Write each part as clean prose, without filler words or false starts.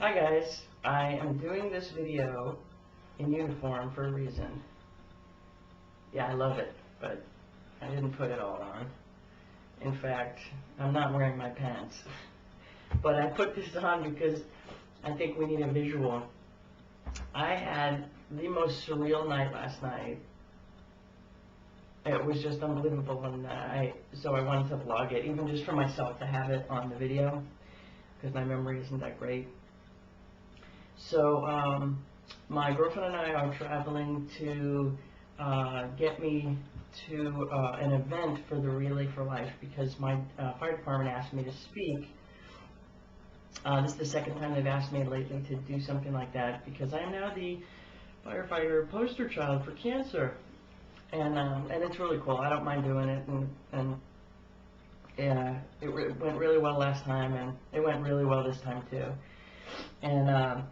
Hi guys, I am doing this video in uniform for a reason. Yeah, I love it, but I didn't put it all on. In fact, I'm not wearing my pants. But I put this on because I think we need a visual. I had the most surreal night last night. It was just unbelievable, and so I wanted to vlog it, even just for myself to have it on the video, because my memory isn't that great. So my girlfriend and I are traveling to get me to an event for the Relay for Life, because my fire department asked me to speak. This is the second time they've asked me lately to do something like that, because I am now the firefighter poster child for cancer, and it's really cool. I don't mind doing it, and yeah, it went really well last time, and it went really well this time too. And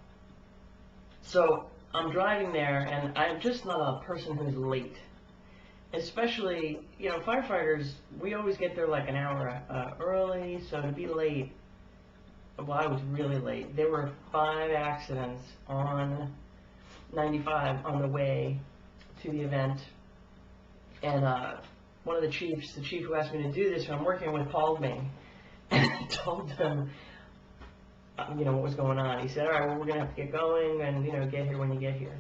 so I'm driving there, and I'm just not a person who's late. Especially, you know, firefighters, we always get there like an hour early, so to be late, well, I was really late. There were 5 accidents on 95 on the way to the event, and one of the chief who asked me to do this, who I'm working with, called me, and I told them, you know, what was going on. He said, all right, well, we're going to have to get going, and, you know, get here when you get here.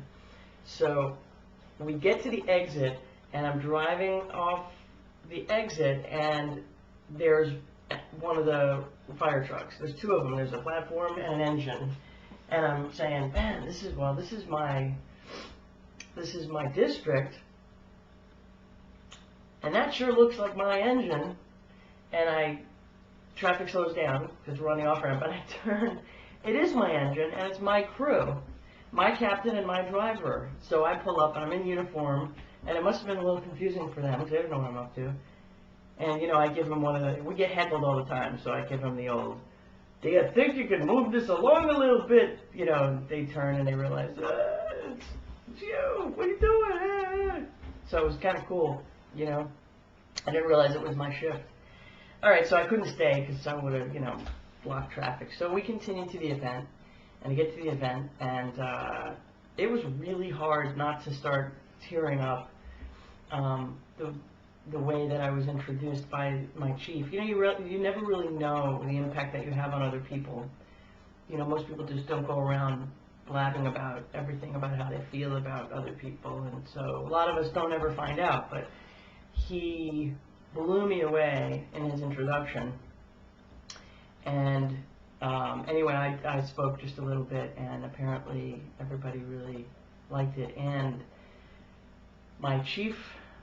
So we get to the exit, and I'm driving off the exit, and there's one of the fire trucks. There's 2 of them. There's a platform and an engine. And I'm saying, man, this is my district, and that sure looks like my engine. And traffic slows down because we're on the off-ramp, and I turn. It is my engine, and it's my crew, my captain and my driver. So I pull up, and I'm in uniform, and it must have been a little confusing for them because they didn't know what I'm up to. And, you know, I give them we get heckled all the time, so I give them the old, do you think you can move this along a little bit? You know, they turn and they realize, it's you, what are you doing? So it was kind of cool, you know. I didn't realize it was my shift. All right, so I couldn't stay because I would have, you know, blocked traffic. So we continued to the event, and I get to the event, and it was really hard not to start tearing up. The way that I was introduced by my chief. You know, you never really know the impact that you have on other people. You know, most people just don't go around blabbing about everything about how they feel about other people, and so a lot of us don't ever find out, but he blew me away in his introduction. And anyway, I spoke just a little bit, and apparently everybody really liked it. And my chief,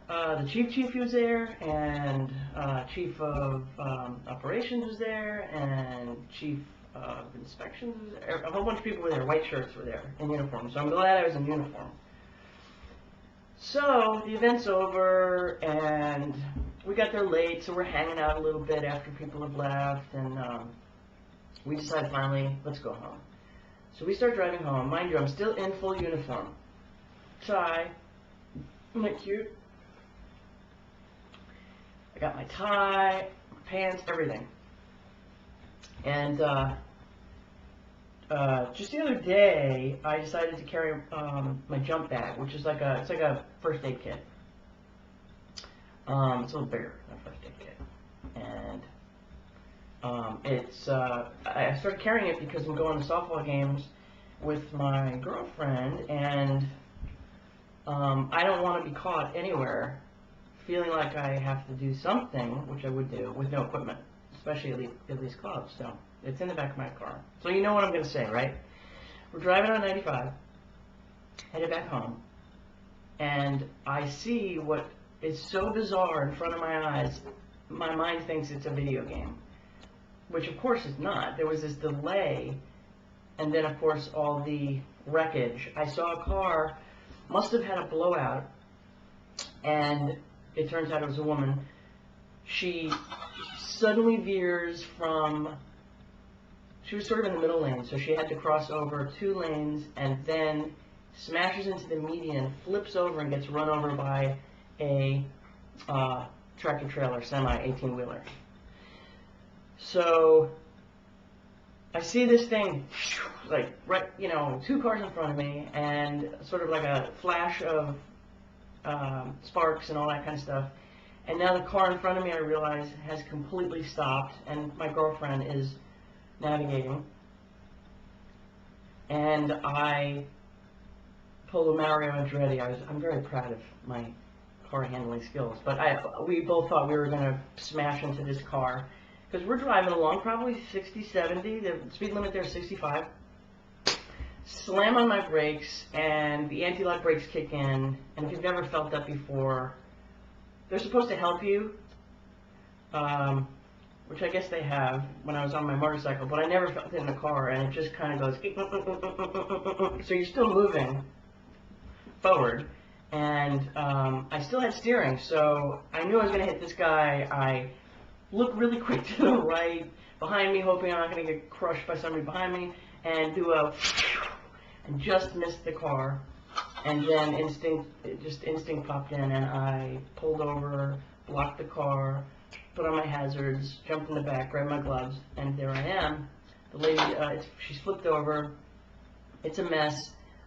the chief was there, and chief of operations was there, and chief of inspections was there. A whole bunch of people were there. White shirts were there in uniform. So I'm glad I was in uniform. So the event's over, and we got there late, so we're hanging out a little bit after people have left, and we decide finally, let's go home. So we start driving home. Mind you, I'm still in full uniform. Tie. Isn't that cute? I got my tie, my pants, everything. And just the other day, I decided to carry my jump bag, which is like a first aid kit. It's a little bigger than a first aid kit, and I started carrying it because I'm going to softball games with my girlfriend, and I don't want to be caught anywhere feeling like I have to do something, which I would do, with no equipment, especially at least gloves. So it's in the back of my car. So you know what I'm going to say, right? We're driving on 95, headed back home, and I see what is so bizarre in front of my eyes. My mind thinks it's a video game, which of course it's not. There was this delay, and then of course all the wreckage. I saw a car, must have had a blowout, and it turns out it was a woman. She suddenly veers from, she was sort of in the middle lane, so she had to cross over 2 lanes, and then smashes into the median, flips over, and gets run over by a tractor trailer, semi 18-wheeler. So I see this thing, like, right, you know, 2 cars in front of me, and sort of like a flash of sparks and all that kind of stuff. And now the car in front of me, I realize, has completely stopped, and my girlfriend is navigating. And I pulled a Mario Andretti. I'm very proud of my car handling skills, but we both thought we were going to smash into this car, because we're driving along, probably 60, 70, the speed limit there is 65. Slam on my brakes, and the anti-lock brakes kick in, and if you've never felt that before, they're supposed to help you, which I guess they have when I was on my motorcycle, but I never felt it in the car, and it just kind of goes, so you're still moving forward, and I still had steering, so I knew I was going to hit this guy. I looked really quick to the right, behind me, hoping I'm not going to get crushed by somebody behind me, and do and just missed the car, and then instinct popped in, and I pulled over, blocked the car, put on my hazards, jumped in the back, grabbed my gloves, and there I am. The lady, she's flipped over. It's a mess.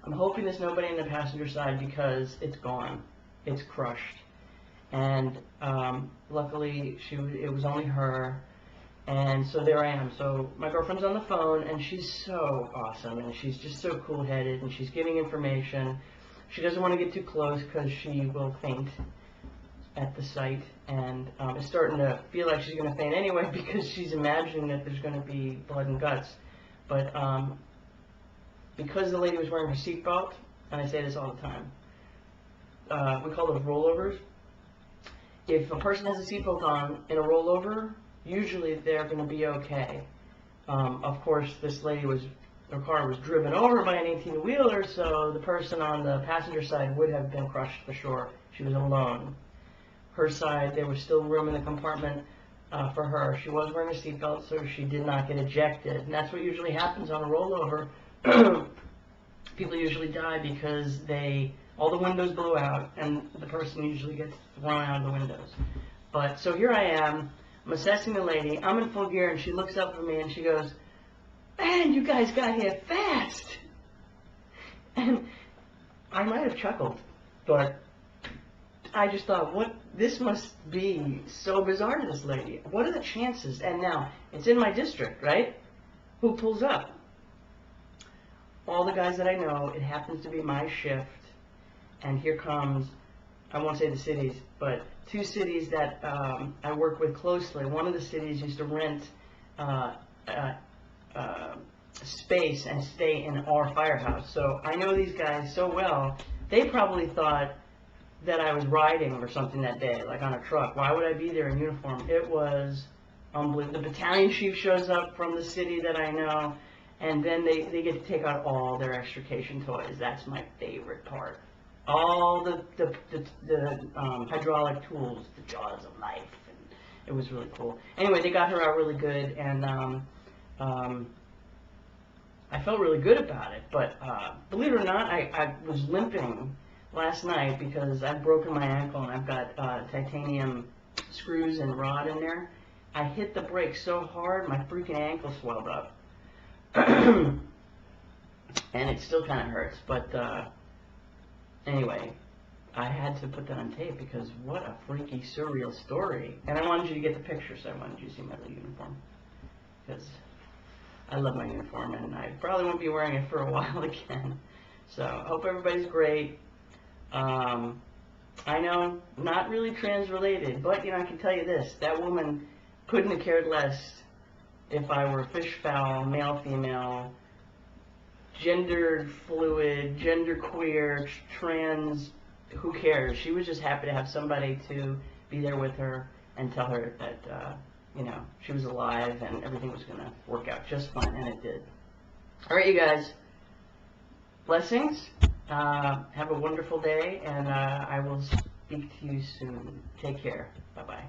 I'm hoping there's nobody in the passenger side because it's gone. It's crushed. And luckily, it was only her. And so there I am. So my girlfriend's on the phone, and she's so awesome, and she's just so cool-headed, and she's giving information. She doesn't want to get too close because she will faint at the sight, and it's starting to feel like she's going to faint anyway because she's imagining that there's going to be blood and guts. But because the lady was wearing her seatbelt, and I say this all the time, we call those rollovers. If a person has a seatbelt on in a rollover, usually they're going to be okay. Of course, this lady her car was driven over by an 18-wheeler, so the person on the passenger side would have been crushed for sure. She was alone. Her side, there was still room in the compartment for her. She was wearing a seatbelt, so she did not get ejected. And that's what usually happens on a rollover. People usually die because all the windows blow out, and the person usually gets thrown out of the windows. But so here I am. I'm assessing the lady. I'm in full gear, and she looks up at me and she goes, "Man, you guys got here fast." And I might have chuckled, but I just thought, this must be so bizarre to this lady. What are the chances? And now, it's in my district, right? Who pulls up? All the guys that I know. It happens to be my shift, and here comes, I won't say the cities, but 2 cities that I work with closely. One of the cities used to rent space and stay in our firehouse. So I know these guys so well, they probably thought that I was riding or something that day, like on a truck. Why would I be there in uniform? It was unbelievable. The battalion chief shows up from the city that I know, and then they get to take out all their extrication toys. That's my favorite part. All the hydraulic tools, the jaws of life, and it was really cool. Anyway, they got her out really good, and I felt really good about it. But believe it or not, I was limping last night because I've broken my ankle, and I've got titanium screws and rod in there. I hit the brake so hard, my freaking ankle swelled up. And it still kind of hurts, but anyway, I had to put that on tape because what a freaky, surreal story. And I wanted you to get the picture, so I wanted you to see my little uniform. Because I love my uniform, and I probably won't be wearing it for a while again. So, I hope everybody's great. I know, not really trans-related, but, you know, I can tell you this. That woman couldn't have cared less if I were fish fowl, male, female, gender fluid, gender queer, trans, who cares? She was just happy to have somebody to be there with her and tell her that, you know, she was alive and everything was going to work out just fine, and it did. All right, you guys. Blessings. Have a wonderful day, and I will speak to you soon. Take care. Bye-bye.